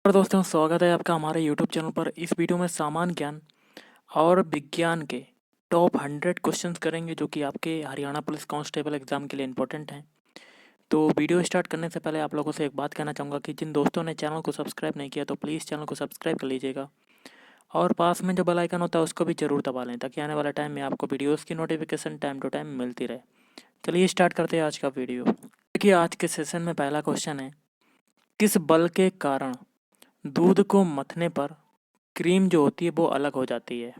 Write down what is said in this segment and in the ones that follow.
और दोस्तों स्वागत है आपका हमारे YouTube चैनल पर। इस वीडियो में सामान्य ज्ञान और विज्ञान के टॉप 100 क्वेश्चंस करेंगे जो कि आपके हरियाणा पुलिस कांस्टेबल एग्जाम के लिए इंपॉर्टेंट हैं। तो वीडियो स्टार्ट करने से पहले आप लोगों से एक बात कहना चाहूँगा कि जिन दोस्तों ने चैनल को सब्सक्राइब नहीं किया तो प्लीज़ चैनल को सब्सक्राइब कर लीजिएगा और पास में जो बेल आइकन होता है उसको भी ज़रूर दबा लें ताकि आने वाले टाइम में आपको वीडियोज़ की नोटिफिकेशन टाइम टू टाइम मिलती रहे। चलिए स्टार्ट करते हैं आज का वीडियो। देखिए आज के सेशन में पहला क्वेश्चन है, किस बल के कारण दूध को मथने पर क्रीम जो होती है वो अलग हो जाती है?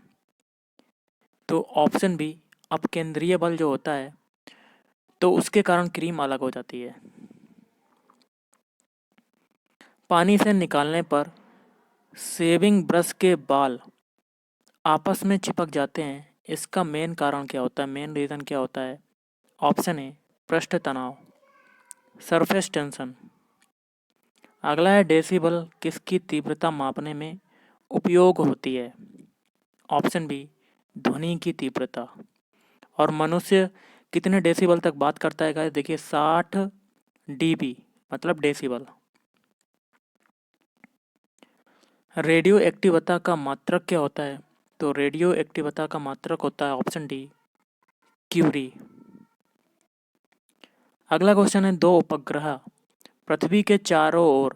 तो ऑप्शन बी, अपकेंद्रीय बल जो होता है तो उसके कारण क्रीम अलग हो जाती है। पानी से निकालने पर शेविंग ब्रश के बाल आपस में चिपक जाते हैं, इसका मेन कारण क्या होता है, मेन रीज़न क्या होता है? ऑप्शन ए, पृष्ठ तनाव, सरफेस टेंशन। अगला है, डेसिबल किसकी तीव्रता मापने में उपयोग होती है? ऑप्शन बी, ध्वनि की तीव्रता। और मनुष्य कितने डेसिबल तक बात करता है गाइस? देखिए 60 डीबी मतलब डेसिबल। रेडियो एक्टिवता का मात्रक क्या होता है? तो रेडियो एक्टिवता का मात्रक होता है ऑप्शन डी, क्यूरी। अगला क्वेश्चन है, दो उपग्रह पृथ्वी के चारों ओर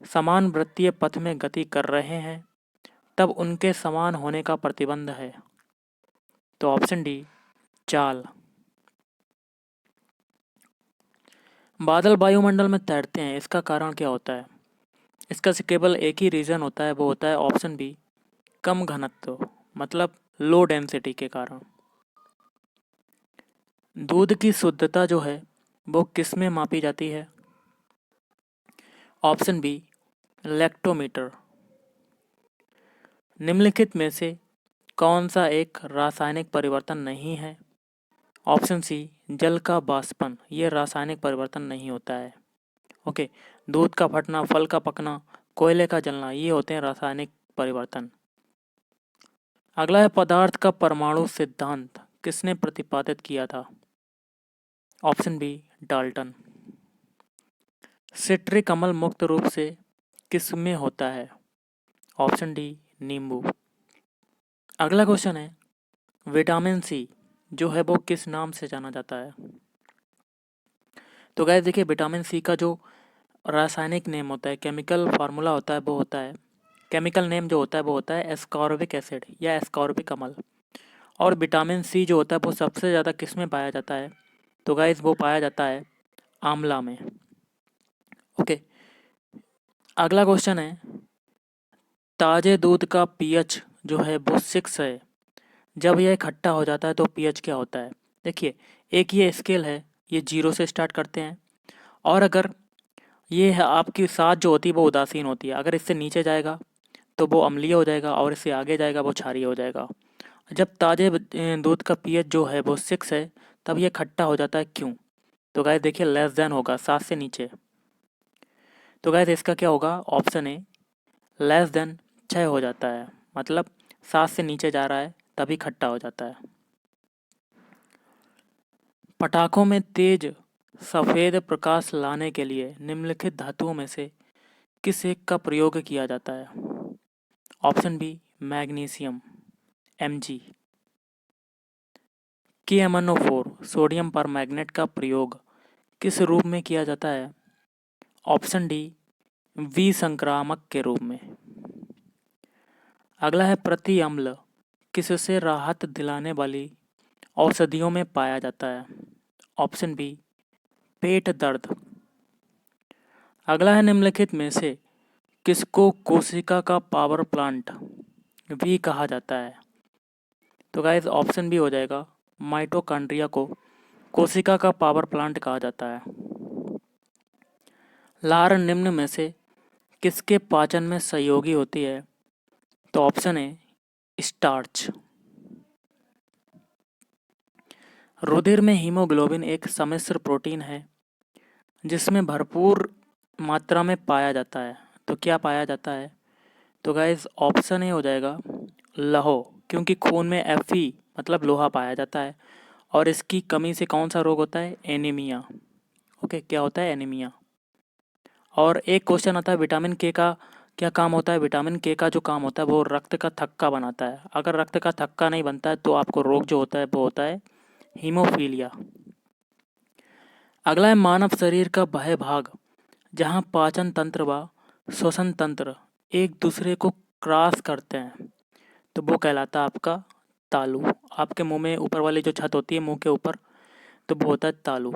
समान वृत्तीय पथ में गति कर रहे हैं तब उनके समान होने का प्रतिबंध है? तो ऑप्शन डी, चाल। बादल वायुमंडल में तैरते हैं, इसका कारण क्या होता है? इसका केवल एक ही रीज़न होता है, वो होता है ऑप्शन बी, कम घनत्व मतलब लो डेंसिटी के कारण। दूध की शुद्धता जो है वो किस में मापी जाती है? Option B, lactometer. निम्नलिखित में से कौन सा एक रासायनिक परिवर्तन नहीं है? ऑप्शन सी, जल का वाष्पन, ये रासायनिक परिवर्तन नहीं होता है। ओके, दूध का फटना, फल का पकना, कोयले का जलना, ये होते हैं रासायनिक परिवर्तन। अगला है, पदार्थ का परमाणु सिद्धांत किसने प्रतिपादित किया था? Option B, Dalton. सिट्रिक अम्ल मुक्त रूप से किस में होता है? ऑप्शन डी, नींबू। अगला क्वेश्चन है, विटामिन सी जो है वो किस नाम से जाना जाता है? तो गाइस देखिए, विटामिन सी का जो रासायनिक नेम होता है, केमिकल फार्मूला होता है, वो होता है, केमिकल नेम जो होता है वो होता है एस्कॉर्बिक एसिड या एस्कॉर्बिक अम्ल। और विटामिन सी जो होता है वो सबसे ज़्यादा किस में पाया जाता है? तो गाइस वो पाया जाता है आंवला में। ओके, अगला क्वेश्चन है, ताज़े दूध का पीएच जो है वो 6 है, जब यह इकट्ठा हो जाता है तो पीएच क्या होता है? देखिए, एक ये स्केल है, ये 0 से स्टार्ट करते हैं और अगर ये है आपकी 7 जो होती है वो उदासीन होती है, अगर इससे नीचे जाएगा तो वो अम्लीय हो जाएगा और इससे आगे जाएगा वो क्षारीय हो जाएगा। जब ताज़े दूध का पीएच जो है वो 6 है तब ये खट्टा हो जाता है, क्यों? तो गाइस देखिए, लेस देन होगा, 7 से नीचे। तो गाइस इसका क्या होगा? ऑप्शन ए, लेस देन 6 हो जाता है, मतलब 7 से नीचे जा रहा है तभी खट्टा हो जाता है। पटाखों में तेज सफ़ेद प्रकाश लाने के लिए निम्नलिखित धातुओं में से किस एक का प्रयोग किया जाता है? Option B, magnesium Mg। KMnO4 sodium permanganate का प्रयोग किस रूप में किया जाता है? ऑप्शन डी, विसंक्रामक के रूप में। अगला है, प्रति अम्ल किससे राहत दिलाने वाली औषधियों में पाया जाता है? ऑप्शन बी, पेट दर्द। अगला है, निम्नलिखित में से किसको कोशिका का पावर प्लांट भी कहा जाता है? तो गाइस ऑप्शन बी हो जाएगा, माइटोकॉन्ड्रिया को कोशिका का पावर प्लांट कहा जाता है। लार निम्न में से किसके पाचन में सहयोगी होती है? तो ऑप्शन ए, स्टार्च। रुधिर में हीमोग्लोबिन एक सम्मिश्र प्रोटीन है जिसमें भरपूर मात्रा में पाया जाता है, तो क्या पाया जाता है? तो गाइस ऑप्शन ए हो जाएगा, लौह, क्योंकि खून में Fe मतलब लोहा पाया जाता है और इसकी कमी से कौन सा रोग होता है? एनीमिया। ओके, क्या होता है? एनीमिया। और एक क्वेश्चन आता है, विटामिन के का क्या काम होता है? विटामिन के का जो काम होता है वो रक्त का थक्का बनाता है। अगर रक्त का थक्का नहीं बनता है तो आपको रोग जो होता है वो होता है हीमोफीलिया। अगला है मानव शरीर का वह भाग जहाँ पाचन तंत्र व श्वसन तंत्र एक दूसरे को क्रॉस करते हैं, तो वो कहलाता है आपका तालू। आपके मुंह में ऊपर वाली जो छत होती है मुंह के ऊपर, तो वो होता है तालू।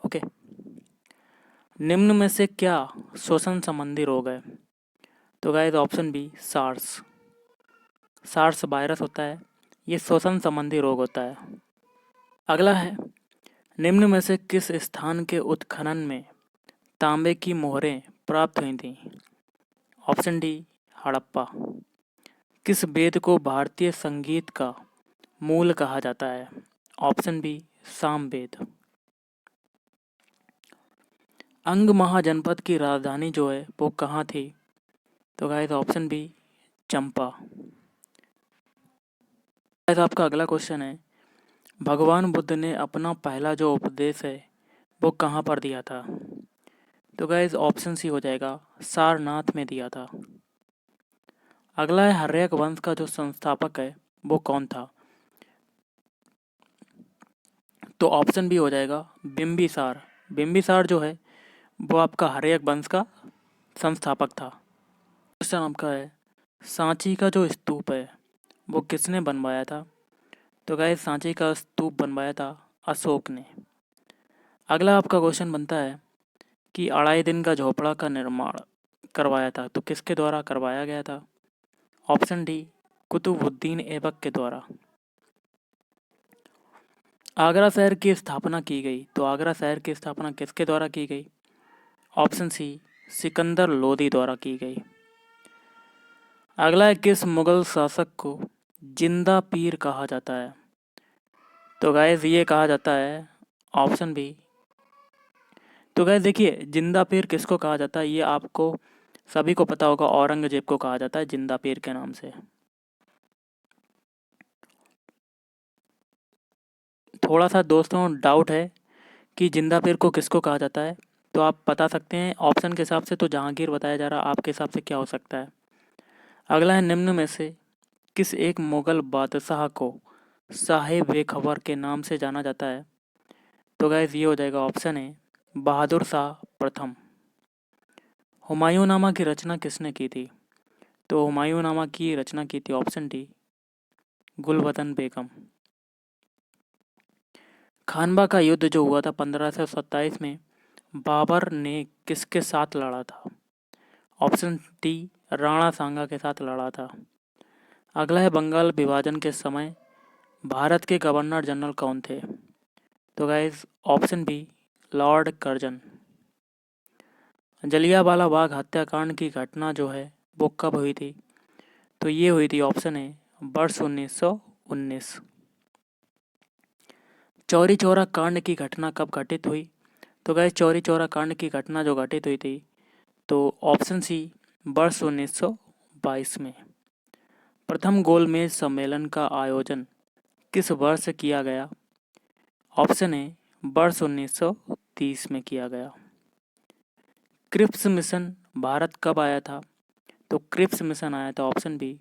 ओके। निम्न में से क्या श्वसन संबंधी रोग है? तो guys option B SARS. SARS virus होता है, ये श्वसन संबंधी रोग होता है। अगला है निम्न में से किस स्थान के उत्खनन में तांबे की मोहरें प्राप्त हुई थीं? Option D Harappa. किस वेद को भारतीय संगीत का मूल कहा जाता है? Option B Samaveda. अंग महाजनपद की राजधानी जो है वो कहाँ थी? तो गाइस ऑप्शन बी चंपा। गाइस आपका अगला क्वेश्चन है, भगवान बुद्ध ने अपना पहला जो उपदेश है वो कहाँ पर दिया था? तो गाइस ऑप्शन सी हो जाएगा सारनाथ में दिया था। अगला है हर्यक वंश का जो संस्थापक है वो कौन था? तो ऑप्शन बी हो जाएगा बिंबिसार। बिंबिसार जो है वो आपका हर्यक वंश का संस्थापक था। क्वेश्चन आपका है सांची का जो स्तूप है वो किसने बनवाया था? तो गाइस सांची का स्तूप बनवाया था अशोक ने। अगला आपका क्वेश्चन बनता है कि अढ़ाई दिन का झोपड़ा का निर्माण करवाया था, तो किसके द्वारा करवाया गया था? ऑप्शन डी कुतुबुद्दीन ऐबक के द्वारा। आगरा शहर की स्थापना की गई, तो आगरा शहर की स्थापना किसके द्वारा की गई? ऑप्शन सी सिकंदर लोदी द्वारा की गई। अगला है किस मुगल शासक को जिंदा पीर कहा जाता है? तो गाइस ये कहा जाता है ऑप्शन बी। तो गाइस देखिए जिंदा पीर किसको कहा जाता है ये आपको सभी को पता होगा, औरंगजेब को कहा जाता है जिंदा पीर के नाम से। थोड़ा सा दोस्तों डाउट है कि जिंदा पीर को किसको कहा जाता है, तो आप बता सकते हैं ऑप्शन के हिसाब से। तो जहांगीर बताया जा रहा है, आपके हिसाब से क्या हो सकता है? अगला है निम्न में से किस एक मुगल बादशाह को साहेब बेखबर के नाम से जाना जाता है? तो गाइस ये हो जाएगा ऑप्शन है बहादुर शाह प्रथम। हुमायूंनामा की रचना किसने की थी? तो हुमायूंनामा की रचना की थी ऑप्शन डी गुलबदन बेगम। खानवा का युद्ध जो हुआ था 1527 में, बाबर ने किसके साथ लड़ा था? ऑप्शन डी राणा सांगा के साथ लड़ा था। अगला है बंगाल विभाजन के समय भारत के गवर्नर जनरल कौन थे? तो guys option B lord Curzon. Jallianwala Bagh हत्याकांड की घटना जो है वो कब हुई थी? तो ये हुई थी ऑप्शन है वर्ष 1919। चौरी चौरा कांड की घटना कब घटित हुई? तो गाइस चौरी चौरा कांड की घटना जो घटित हुई थी तो ऑप्शन सी वर्ष 1922 में। प्रथम गोलमेज सम्मेलन का आयोजन किस वर्ष किया गया? ऑप्शन ए वर्ष 1930 में किया गया। क्रिप्स मिशन भारत कब आया था? तो क्रिप्स मिशन आया था ऑप्शन बी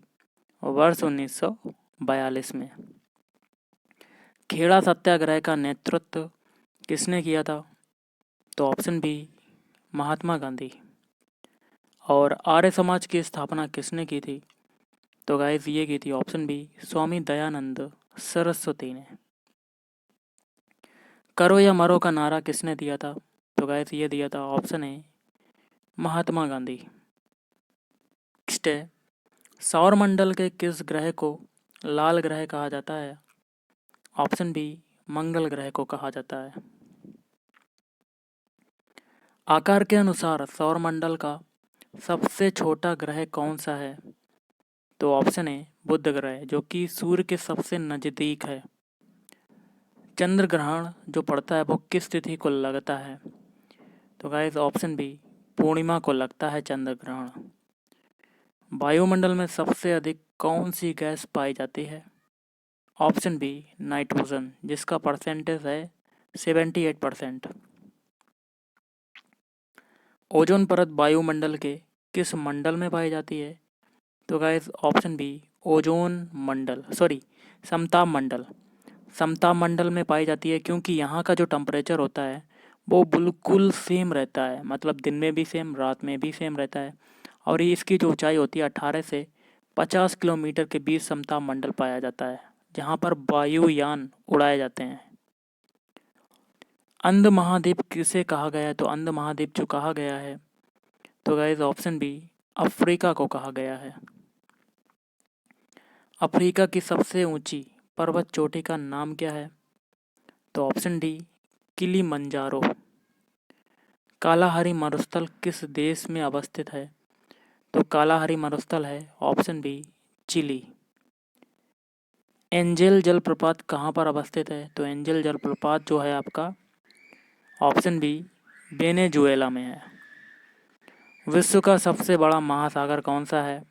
वर्ष 1942 में। खेड़ा सत्याग्रह का नेतृत्व किसने किया था? तो ऑप्शन बी महात्मा गांधी। और आर्य समाज की स्थापना किसने की थी? तो गाइस ये की थी ऑप्शन बी स्वामी दयानंद सरस्वती ने। करो या मरो का नारा किसने दिया था? तो गाइस ये दिया था option A Mahatma Gandhi. Next है सौर मंडल के किस ग्रह को लाल ग्रह कहा जाता है? ऑप्शन बी मंगल ग्रह को कहा जाता है। आकार के अनुसार सौर मंडल का सबसे छोटा ग्रह कौन सा है? तो ऑप्शन है बुध ग्रह जो कि सूर्य के सबसे नजदीक है। चंद्र ग्रहण जो पड़ता है वो किस तिथि को लगता है? तो गाइस ऑप्शन बी पूर्णिमा को लगता है चंद्र ग्रहण। वायुमंडल में सबसे अधिक कौन सी गैस पाई जाती है? ऑप्शन बी नाइट्रोजन जिसका परसेंटेज है 78%। ओजोन परत वायुमंडल के किस मंडल में पाई जाती है? तो गाइस ऑप्शन बी, ओजोन मंडल, सॉरी, समताप मंडल। समताप मंडल में पाई जाती है क्योंकि यहाँ का जो टेम्परेचर होता है वो बिल्कुल सेम रहता है, मतलब दिन में भी सेम, रात में भी सेम रहता है। और ये इसकी जो ऊंचाई होती है 18 से 50 किलोमीटर के बीच समताप मंडल पाया जाता है, जहाँ पर वायुयान उड़ाए जाते हैं। अंध महाद्वीप किसे कहा गया है? तो अंध महाद्वीप जो कहा गया है, तो गाइस ऑप्शन बी, अफ्रीका को कहा गया है। अफ्रीका की सबसे ऊंची पर्वत चोटी का नाम क्या है? तो ऑप्शन डी, किलिमंजारो। कालाहारी मरुस्थल किस देश में अवस्थित है? तो कालाहारी मरुस्थल है ऑप्शन बी, चिली। एंजेल जलप्रपात कहाँ पर अवस्थित है? तो एंजेल जलप्रपात जो है आपका ऑप्शन बी, वेनेजुएला में है। विश्व का सबसे बड़ा महासागर कौन सा है?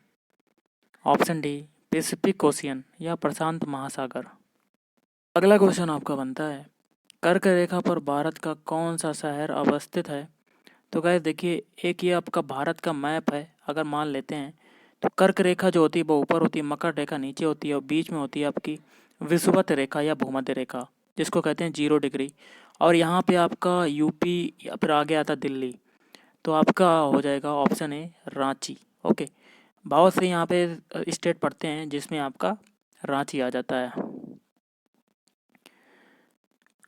ऑप्शन डी, पैसिफिक ओशियन या प्रशांत महासागर। अगला क्वेश्चन आपका बनता है, कर्क रेखा पर भारत का कौन सा शहर अवस्थित है? तो गाइस देखिए, एक ये आपका भारत का मैप है, अगर मान लेते हैं तो कर्क रेखा जो होती है वो ऊपर होती है, मकर रेखा नीचे होती है और बीच में होती है आपकी विषुवत रेखा या भूमध्य रेखा, जिसको कहते हैं 0 डिग्री। और यहाँ पे आपका यूपी या फिर आगे आता दिल्ली, तो आपका हो जाएगा ऑप्शन ए, रांची। ओके, बहुत से यहाँ पे स्टेट पड़ते हैं जिसमें आपका रांची आ जाता है।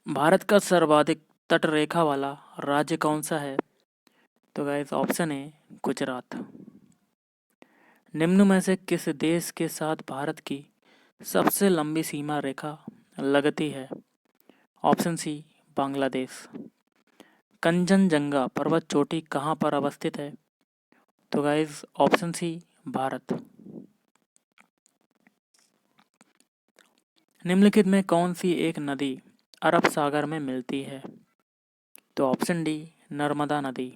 भारत का सर्वाधिक तटरेखा वाला राज्य कौन सा है? तो गाइस ऑप्शन ए, गुजरात। निम्न में से किस देश के साथ भारत की सबसे लंबी सीमा रेखा लगती है? ऑप्शन सी, बांग्लादेश। कंचनजंगा पर्वत चोटी कहाँ पर अवस्थित है? तो गाइस ऑप्शन सी, भारत। निम्नलिखित में कौन सी एक नदी अरब सागर में मिलती है? तो ऑप्शन डी, नर्मदा नदी।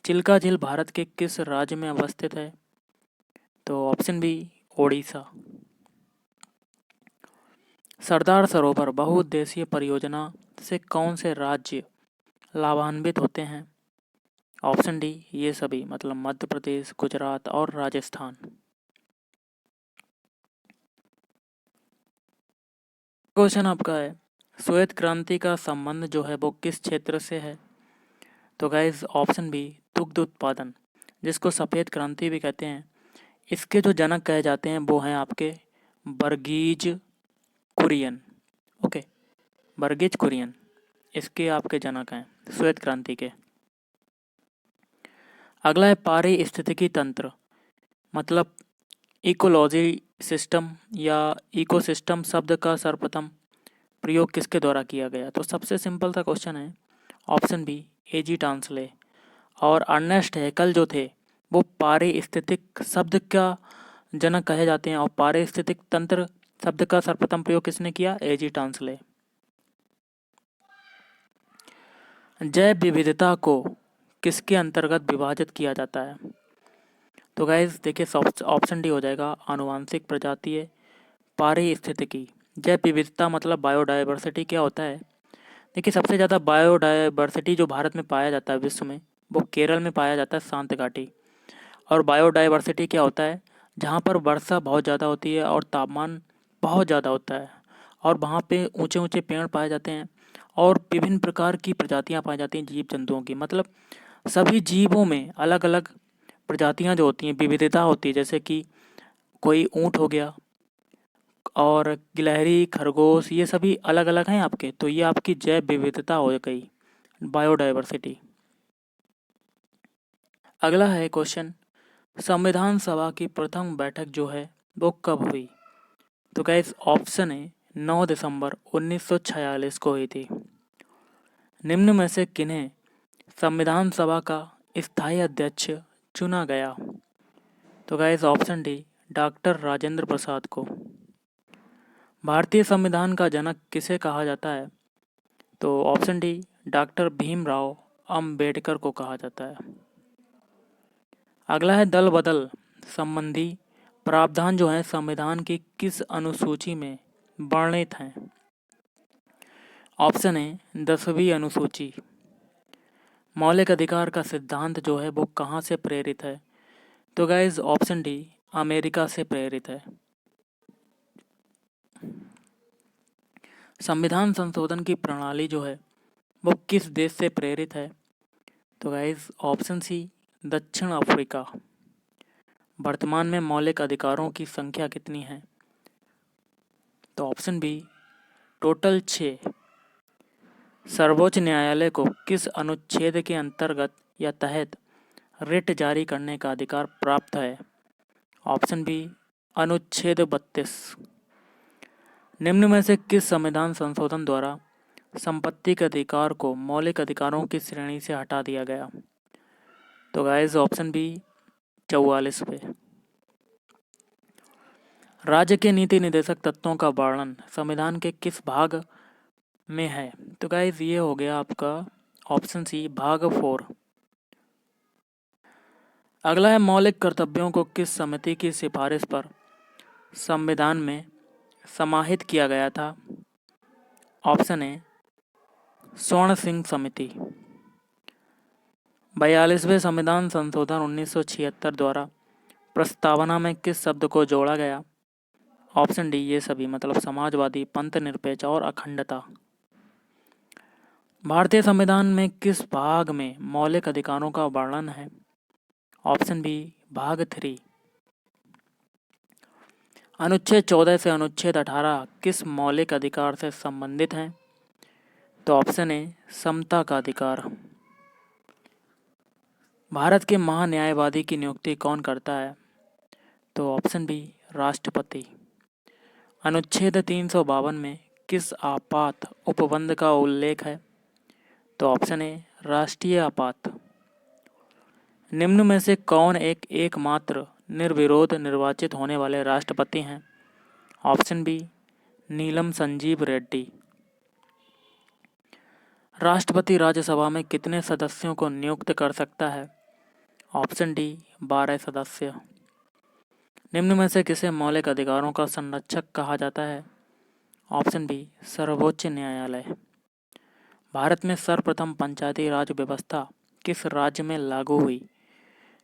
चिल्का झील भारत के किस राज्य में अवस्थित है? तो ऑप्शन बी, ओडिशा। सरदार सरोवर बहुउद्देशीय परियोजना से कौन से राज्य लाभान्वित होते हैं? ऑप्शन डी, ये सभी, मतलब मध्य प्रदेश, गुजरात और राजस्थान। क्वेश्चन आपका है, श्वेत क्रांति का संबंध जो है वो किस क्षेत्र से है? तो गाइस ऑप्शन बी, दुग्ध उत्पादन, जिसको सफ़ेद क्रांति भी कहते हैं। इसके जो जनक कहे जाते हैं वो हैं आपके वर्गीज कुरियन। ओके, वर्गीज कुरियन इसके आपके जनक हैं श्वेत क्रांति के। अगला है पारिस्थितिकी तंत्र, मतलब इकोलॉजी सिस्टम या इकोसिस्टम शब्द का सर्वप्रथम प्रयोग किसके द्वारा किया गया? तो सबसे सिंपल सा क्वेश्चन है, ऑप्शन बी, एजी टांसले। और अर्नेस्ट हैकल जो थे वो पारिस्थितिक शब्द का जनक कहे जाते हैं, और पारिस्थितिक तंत्र शब्द का सर्वप्रथम प्रयोग किसने किया? एजी टांसले। जैव विविधता को किसके अंतर्गत विभाजित किया जाता है? तो गाइज देखिए, ऑप्शन डी हो जाएगा, आनुवांशिक प्रजातीय पारिस्थितिकी। जैव विविधता मतलब बायोडायवर्सिटी क्या होता है? देखिए, सबसे ज़्यादा बायोडायवर्सिटी जो भारत में पाया जाता है विश्व में, वो केरल में पाया जाता है, शांत घाटी। और बायोडायवर्सिटी क्या होता है? जहाँ पर वर्षा बहुत ज़्यादा होती है और तापमान बहुत ज़्यादा होता है, और वहाँ पे ऊंचे ऊंचे पेड़ पाए जाते हैं और विभिन्न प्रकार की प्रजातियाँ पाई जाती हैं जीव जंतुओं की। मतलब सभी जीवों में अलग अलग प्रजातियाँ जो होती हैं, विविधता होती है, जैसे कि कोई ऊँट हो गया और गिलहरी, खरगोश, ये सभी अलग अलग हैं आपके। तो ये आपकी जैव विविधता हो गई, बायोडायवर्सिटी। अगला है क्वेश्चन, संविधान सभा की प्रथम बैठक जो है वो कब हुई? तो गाइस ऑप्शन है, 9 दिसंबर 1946 को हुई थी। निम्न में से किन्हें संविधान सभा का स्थायी अध्यक्ष चुना गया? तो guys option D, doctor Rajendra Prasad को। भारतीय संविधान का जनक किसे कहा जाता है? तो option D, doctor Bhimrao Ambedkar को कहा जाता है। अगला है दल बदल संबंधी प्रावधान जो है संविधान की किस अनुसूची में वर्णित हैं? ऑप्शन है, 10वीं अनुसूची। मौलिक अधिकार का सिद्धांत जो है वो कहाँ से प्रेरित है? तो गाइज ऑप्शन डी, अमेरिका से प्रेरित है। संविधान संशोधन की प्रणाली जो है वो किस देश से प्रेरित है? तो गाइज ऑप्शन सी, दक्षिण अफ्रीका। वर्तमान में मौलिक अधिकारों की संख्या कितनी है? तो ऑप्शन बी, टोटल 6। सर्वोच्च न्यायालय को किस अनुच्छेद के अंतर्गत या तहत रिट जारी करने का अधिकार प्राप्त है? ऑप्शन बी, अनुच्छेद 32। निम्न में से किस संविधान संशोधन द्वारा संपत्ति के अधिकार को मौलिक अधिकारों की श्रेणी से हटा दिया गया? तो गाइस ऑप्शन बी, 44 पे। राज्य के नीति निर्देशक तत्वों का वर्णन संविधान के किस भाग में है? तो गाइस ये हो गया आपका ऑप्शन सी, भाग 4। अगला है, मौलिक कर्तव्यों को किस समिति की सिफारिश पर संविधान में समाहित किया गया था? ऑप्शन ए, स्वर्ण सिंह समिति। 42वें संविधान संशोधन 1976 द्वारा प्रस्तावना में किस शब्द को जोड़ा गया? ऑप्शन डी, ये सभी, मतलब समाजवादी, पंथ निरपेक्ष और अखंडता। भारतीय संविधान में किस भाग में मौलिक अधिकारों का वर्णन है? ऑप्शन बी, भाग 3। अनुच्छेद 14 से अनुच्छेद 18 किस मौलिक अधिकार से संबंधित हैं? तो ऑप्शन ए, समता का अधिकार। भारत के महान्यायवादी की नियुक्ति कौन करता है? तो ऑप्शन बी, राष्ट्रपति। अनुच्छेद 352 में किस आपात उपबंध का उल्लेख है? तो ऑप्शन ए, राष्ट्रीय आपात। निम्न में से कौन एकमात्र निर्विरोध निर्वाचित होने वाले राष्ट्रपति हैं? ऑप्शन बी, नीलम संजीव रेड्डी। राष्ट्रपति राज्यसभा में कितने सदस्यों को नियुक्त कर सकता है? ऑप्शन डी, 12 सदस्य। निम्न में से किसे मौलिक अधिकारों का संरक्षक कहा जाता है? ऑप्शन बी, सर्वोच्च न्यायालय। भारत में सर्वप्रथम पंचायती राज व्यवस्था किस राज्य में लागू हुई?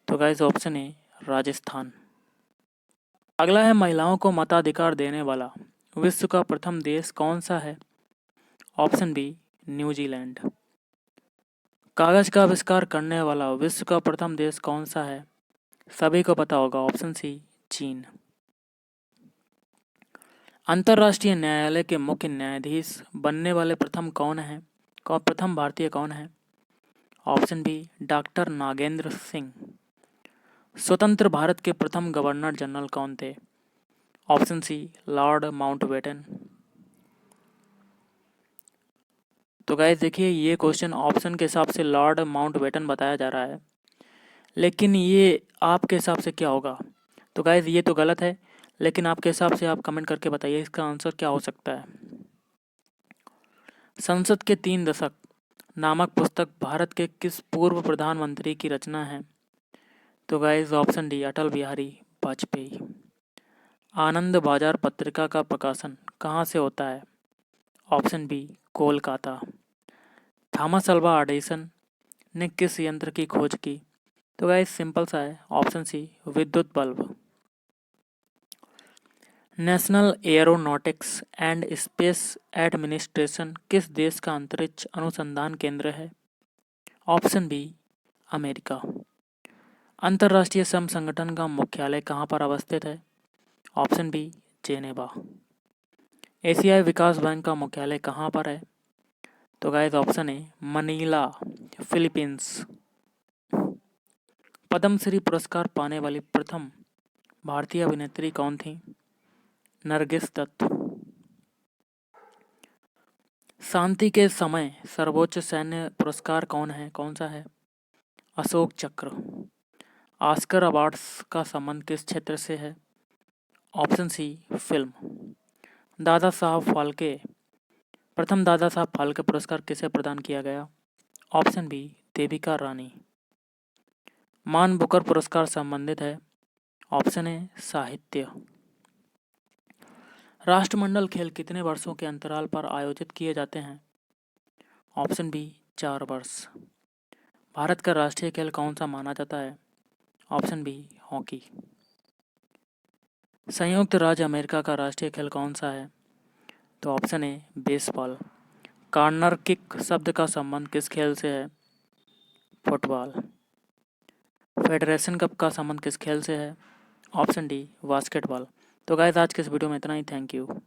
तो गाइस ऑप्शन ए, राजस्थान। अगला है, महिलाओं को मताधिकार देने वाला विश्व का प्रथम देश कौन सा है? Option B, New Zealand. कागज का आविष्कार करने वाला विश्व का प्रथम देश कौन सा है? सभी को पता होगा, ऑप्शन सी, चीन। अंतर्राष्ट्रीय न्यायालय के मुख्य न्यायाधीश बनने वाले प्रथम कौन है? प्रथम भारतीय कौन है? Option B, doctor Nagendra Singh. स्वतंत्र भारत के प्रथम गवर्नर जनरल कौन थे? Option C, lord Mountbatten. तो गाइस देखिए, ये क्वेश्चन ऑप्शन के हिसाब से लॉर्ड माउंटबेटन बताया जा रहा है, लेकिन ये आपके हिसाब से क्या होगा? तो गाइस ये तो गलत है, लेकिन आपके हिसाब से आप कमेंट करके बताइए इसका आंसर क्या हो सकता है। संसद के 3 दशक नामक पुस्तक भारत के किस पूर्व प्रधानमंत्री की रचना है? तो guys option D, Atal Bihari Vajpayee. Anand Bazar Patrika का प्रकाशन कहाँ से होता है? Option B, Kolkata. Thomas Alva Edison ने किस यंत्र की खोज की? तो गाइस सिंपल सा है, ऑप्शन सी, विद्युत bulb. National aeronautics and space administration किस देश का अंतरिक्ष अनुसंधान केंद्र है? Option B, America. अंतर्राष्ट्रीय श्रम संगठन का मुख्यालय कहाँ पर अवस्थित है? Option B, Geneva. एशियाई विकास बैंक का मुख्यालय कहाँ पर है? तो guys option A, Manila, Philippines. Padma Shri पुरस्कार पाने वाली प्रथम भारतीय अभिनेत्री कौन थी? नरगिस दत्त। शांति के समय सर्वोच्च सैन्य पुरस्कार कौन सा है? अशोक चक्र। ऑस्कर अवार्ड्स का संबंध किस क्षेत्र से है? Option C, film. Dada Saheb Phalke प्रथम दादा साहब फाल्के पुरस्कार किसे प्रदान किया गया? Option B, Devika Rani. मान बुकर पुरस्कार संबंधित है? ऑप्शन ए, साहित्य। राष्ट्रमंडल खेल कितने वर्षों के अंतराल पर आयोजित किए जाते हैं? ऑप्शन बी, 4 वर्ष। भारत का राष्ट्रीय खेल कौन सा माना जाता है? Option B hockey. संयुक्त राज्य अमेरिका का राष्ट्रीय खेल कौन सा है? तो option A baseball. Corner kick शब्द का संबंध किस खेल से है? फुटबॉल। फेडरेशन कप का संबंध किस खेल से है? Option D basketball. तो गाइस आज के इस वीडियो में इतना ही। Thank you.